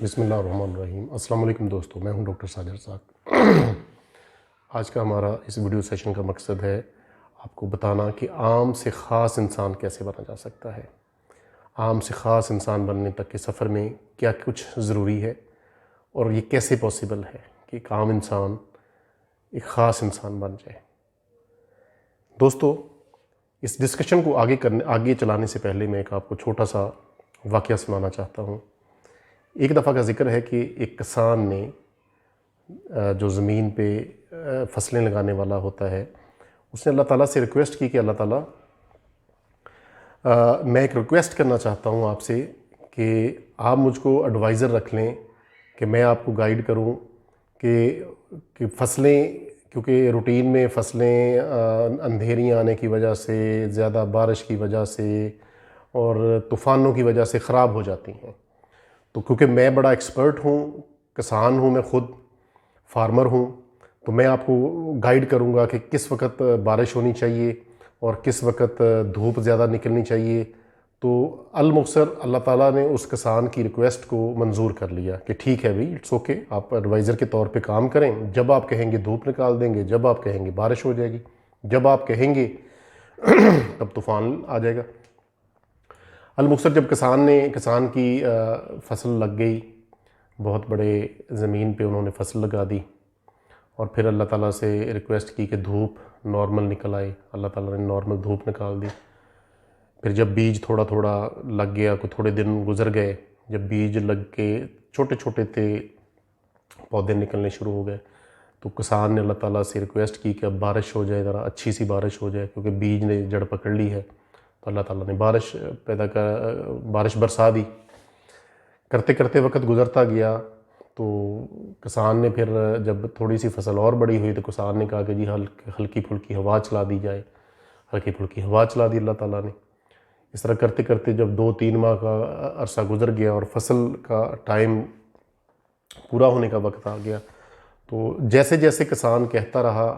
بسم اللہ الرحمن الرحیم۔ السلام علیکم دوستو، میں ہوں ڈاکٹر ساجد صاحب۔ آج کا ہمارا اس ویڈیو سیشن کا مقصد ہے آپ کو بتانا کہ عام سے خاص انسان کیسے بنا جا سکتا ہے، عام سے خاص انسان بننے تک کے سفر میں کیا کچھ ضروری ہے اور یہ کیسے پاسبل ہے کہ ایک عام انسان ایک خاص انسان بن جائے۔ دوستو، اس ڈسکشن کو آگے چلانے سے پہلے میں آپ کو چھوٹا سا واقعہ سنانا چاہتا ہوں۔ ایک دفعہ کا ذکر ہے کہ ایک کسان نے جو زمین پہ فصلیں لگانے والا ہوتا ہے، اس نے اللہ تعالیٰ سے ریکویسٹ کی کہ اللہ تعالیٰ میں ایک ریکویسٹ کرنا چاہتا ہوں آپ سے کہ آپ مجھ کو ایڈوائزر رکھ لیں کہ میں آپ کو گائیڈ کروں کہ فصلیں، کیونکہ روٹین میں فصلیں اندھیریاں آنے کی وجہ سے، زیادہ بارش کی وجہ سے اور طوفانوں کی وجہ سے خراب ہو جاتی ہیں۔ تو کیونکہ میں بڑا ایکسپرٹ ہوں، کسان ہوں، میں خود فارمر ہوں، تو میں آپ کو گائیڈ کروں گا کہ کس وقت بارش ہونی چاہیے اور کس وقت دھوپ زیادہ نکلنی چاہیے۔ تو المکثر اللہ تعالیٰ نے اس کسان کی ریکویسٹ کو منظور کر لیا کہ ٹھیک ہے بھئی، اٹس اوکے، آپ ایڈوائزر کے طور پہ کام کریں، جب آپ کہیں گے دھوپ نکال دیں گے، جب آپ کہیں گے بارش ہو جائے گی، جب آپ کہیں گے تب طوفان آ جائے گا۔ المکثر جب کسان کی فصل لگ گئی، بہت بڑے زمین پہ انہوں نے فصل لگا دی اور پھر اللہ تعالیٰ سے ریکویسٹ کی کہ دھوپ نارمل نکل آئے، اللہ تعالیٰ نے نارمل دھوپ نکال دی۔ پھر جب بیج تھوڑا تھوڑا لگ گیا، کوئی تھوڑے دن گزر گئے، جب بیج لگ کے چھوٹے چھوٹے تھے، پودے نکلنے شروع ہو گئے، تو کسان نے اللہ تعالیٰ سے ریکویسٹ کی کہ اب بارش ہو جائے، ذرا اچھی سی بارش ہو جائے، کیونکہ بیج نے جڑ پکڑ لی ہے۔ تو اللہ تعالیٰ نے بارش برسا دی۔ کرتے کرتے وقت گزرتا گیا، تو کسان نے پھر جب تھوڑی سی فصل اور بڑی ہوئی تو کسان نے کہا کہ جی ہلکی پھلکی ہوا چلا دی جائے، ہلکی پھلکی ہوا چلا دی اللہ تعالیٰ نے۔ اس طرح کرتے کرتے جب 2-3 ماہ کا عرصہ گزر گیا اور فصل کا ٹائم پورا ہونے کا وقت آ گیا، تو جیسے جیسے کسان کہتا رہا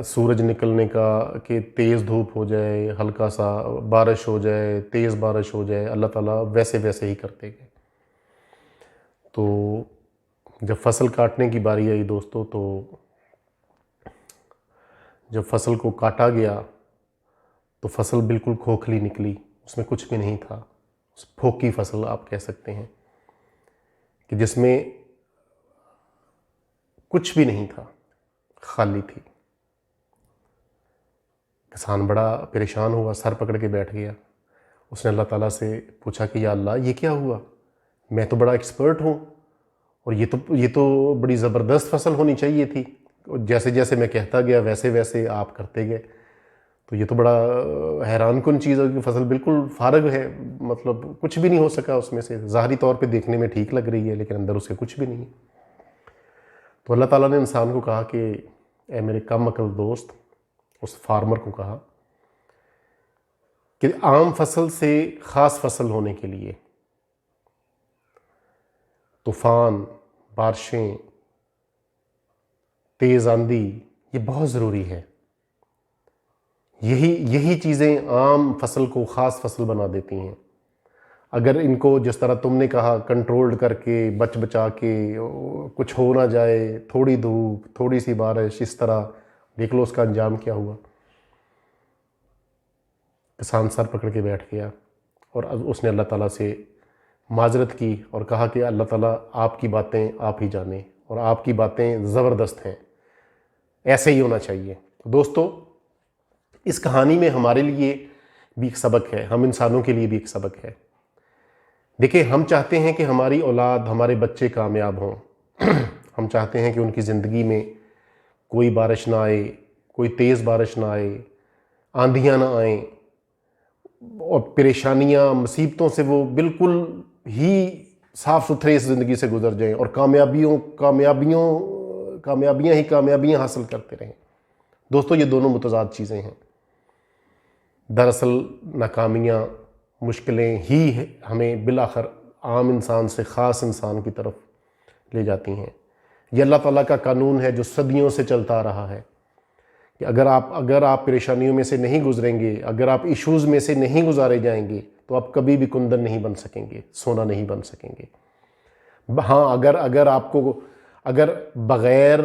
سورج نکلنے کا کہ تیز دھوپ ہو جائے، ہلکا سا بارش ہو جائے، تیز بارش ہو جائے، اللہ تعالیٰ ویسے ویسے ہی کرتے گئے۔ تو جب فصل کاٹنے کی باری آئی دوستو، تو جب فصل کو کاٹا گیا تو فصل بالکل کھوکھلی نکلی، اس میں کچھ بھی نہیں تھا۔ پھوکی فصل آپ کہہ سکتے ہیں کہ جس میں کچھ بھی نہیں تھا، خالی تھی۔ کسان بڑا پریشان ہوا، سر پکڑ کے بیٹھ گیا۔ اس نے اللہ تعالیٰ سے پوچھا کہ یا اللہ، یہ کیا ہوا؟ میں تو بڑا ایکسپرٹ ہوں اور یہ تو بڑی زبردست فصل ہونی چاہیے تھی، جیسے جیسے میں کہتا گیا ویسے ویسے آپ کرتے گئے، تو یہ تو بڑا حیران کن چیز ہے کہ فصل بالکل فارغ ہے، مطلب کچھ بھی نہیں ہو سکا اس میں سے، ظاہری طور پہ دیکھنے میں ٹھیک لگ رہی ہے لیکن اندر اس کے کچھ بھی نہیں۔ تو اللہ تعالیٰ نے انسان کو کہا کہ اے میرے کم عقل دوست، اس فارمر کو کہا کہ عام فصل سے خاص فصل ہونے کے لیے طوفان، بارشیں، تیز آندھی یہ بہت ضروری ہے۔ یہی چیزیں عام فصل کو خاص فصل بنا دیتی ہیں۔ اگر ان کو جس طرح تم نے کہا کنٹرول کر کے، بچا کے، کچھ ہو نہ جائے، تھوڑی دھوپ، تھوڑی سی بارش، اس طرح دیکھ لو اس کا انجام کیا ہوا۔ کسان سر پکڑ کے بیٹھ گیا اور اس نے اللہ تعالیٰ سے معذرت کی اور کہا کہ اللہ تعالیٰ آپ کی باتیں آپ ہی جانیں اور آپ کی باتیں زبردست ہیں، ایسے ہی ہونا چاہیے۔ دوستو، اس کہانی میں ہمارے لیے بھی ایک سبق ہے، ہم انسانوں کے لیے بھی ایک سبق ہے۔ دیکھیں، ہم چاہتے ہیں کہ ہماری اولاد، ہمارے بچے کامیاب ہوں۔ ہم چاہتے ہیں کہ ان کی زندگی میں کوئی بارش نہ آئے، کوئی تیز بارش نہ آئے، آندھیاں نہ آئیں اور پریشانیاں، مصیبتوں سے وہ بالکل ہی صاف ستھرے اس زندگی سے گزر جائیں اور کامیابیاں حاصل کرتے رہیں۔ دوستو، یہ دونوں متضاد چیزیں ہیں۔ دراصل ناکامیاں، مشکلیں ہی ہمیں بالآخر عام انسان سے خاص انسان کی طرف لے جاتی ہیں۔ یہ اللہ تعالیٰ کا قانون ہے جو صدیوں سے چلتا آ رہا ہے کہ اگر آپ پریشانیوں میں سے نہیں گزریں گے، اگر آپ ایشوز میں سے نہیں گزارے جائیں گے، تو آپ کبھی بھی کندن نہیں بن سکیں گے، سونا نہیں بن سکیں گے۔ ہاں اگر آپ کو اگر بغیر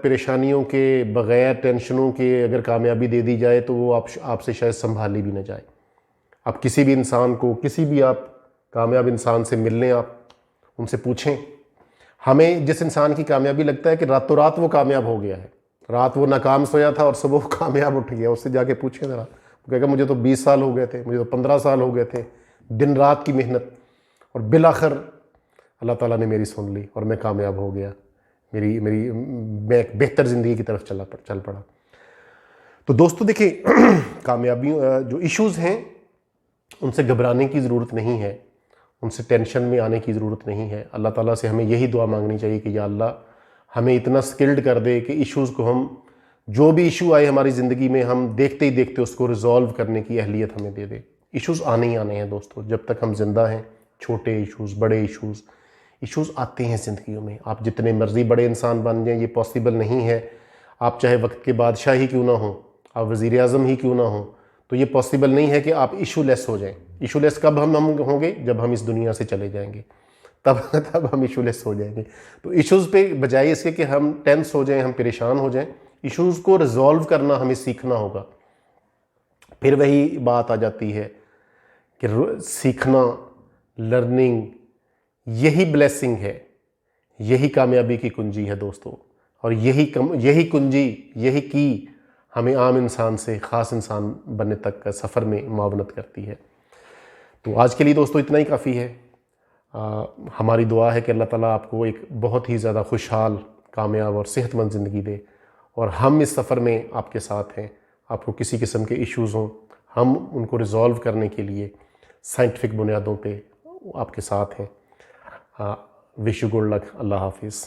پریشانیوں کے، بغیر ٹینشنوں کے اگر کامیابی دے دی جائے تو وہ آپ سے شاید سنبھالی بھی نہ جائے. آپ کسی بھی انسان کو، کسی بھی آپ کامیاب انسان سے ملنے، آپ ان سے پوچھیں. ہمیں جس انسان کی کامیابی لگتا ہے کہ راتوں رات وہ کامیاب ہو گیا ہے، رات وہ ناکام سویا تھا اور صبح وہ کامیاب اٹھ گیا، اس سے جا کے پوچھیں ذرا. وہ کہے گا مجھے تو 20 سال ہو گئے تھے، مجھے تو 15 سال ہو گئے تھے، دن رات کی محنت، اور بالآخر اللہ تعالیٰ نے میری سن لی اور میں کامیاب ہو گیا، میں ایک بہتر زندگی کی طرف چل پڑا. تو دوستو دیکھیں، کامیابیوں جو ایشوز ہیں ان سے گھبرانے کی ضرورت نہیں ہے، ان سے ٹینشن میں آنے کی ضرورت نہیں ہے. اللہ تعالیٰ سے ہمیں یہی دعا مانگنی چاہیے کہ یا اللہ ہمیں اتنا سکلڈ کر دے کہ ایشوز کو ہم، جو بھی ایشو آئے ہماری زندگی میں، ہم دیکھتے ہی دیکھتے اس کو ریزالو کرنے کی اہلیت ہمیں دے دے. ایشوز آنے ہی آنے ہیں دوستو، جب تک ہم زندہ ہیں. چھوٹے ایشوز، بڑے ایشوز آتے ہیں زندگیوں میں. آپ جتنے مرضی بڑے انسان بن جائیں، یہ پاسبل نہیں ہے. آپ چاہے وقت کے بادشاہ ہی کیوں نہ ہوں، آپ وزیر اعظم ہی کیوں نہ ہوں، تو یہ پاسبل نہیں ہے کہ آپ ایشو لیس ہو جائیں. ایشو لیس کب ہم ہوں گے؟ جب ہم اس دنیا سے چلے جائیں گے، تب ہم ایشو لیس ہو جائیں گے. تو ایشوز پہ بجائے اس کے کہ ہم ٹینس ہو جائیں، ہم پریشان ہو جائیں، ایشوز کو ریزالو کرنا ہمیں سیکھنا ہوگا. پھر وہی بات آ جاتی ہے کہ سیکھنا، لرننگ، یہی بلیسنگ ہے، یہی کامیابی کی کنجی ہے دوستو. اور یہی کنجی، یہی کی ہمیں عام انسان سے خاص انسان بننے تک کا سفر میں معاونت کرتی ہے. تو آج کے لیے دوستو اتنا ہی کافی ہے. ہماری دعا ہے کہ اللہ تعالیٰ آپ کو ایک بہت ہی زیادہ خوشحال، کامیاب اور صحت مند زندگی دے، اور ہم اس سفر میں آپ کے ساتھ ہیں. آپ کو کسی قسم کے ایشوز ہوں، ہم ان کو ریزالو کرنے کے لیے سائنٹیفک بنیادوں پہ آپ کے ساتھ ہیں. Wish you good luck. اللہ حافظ.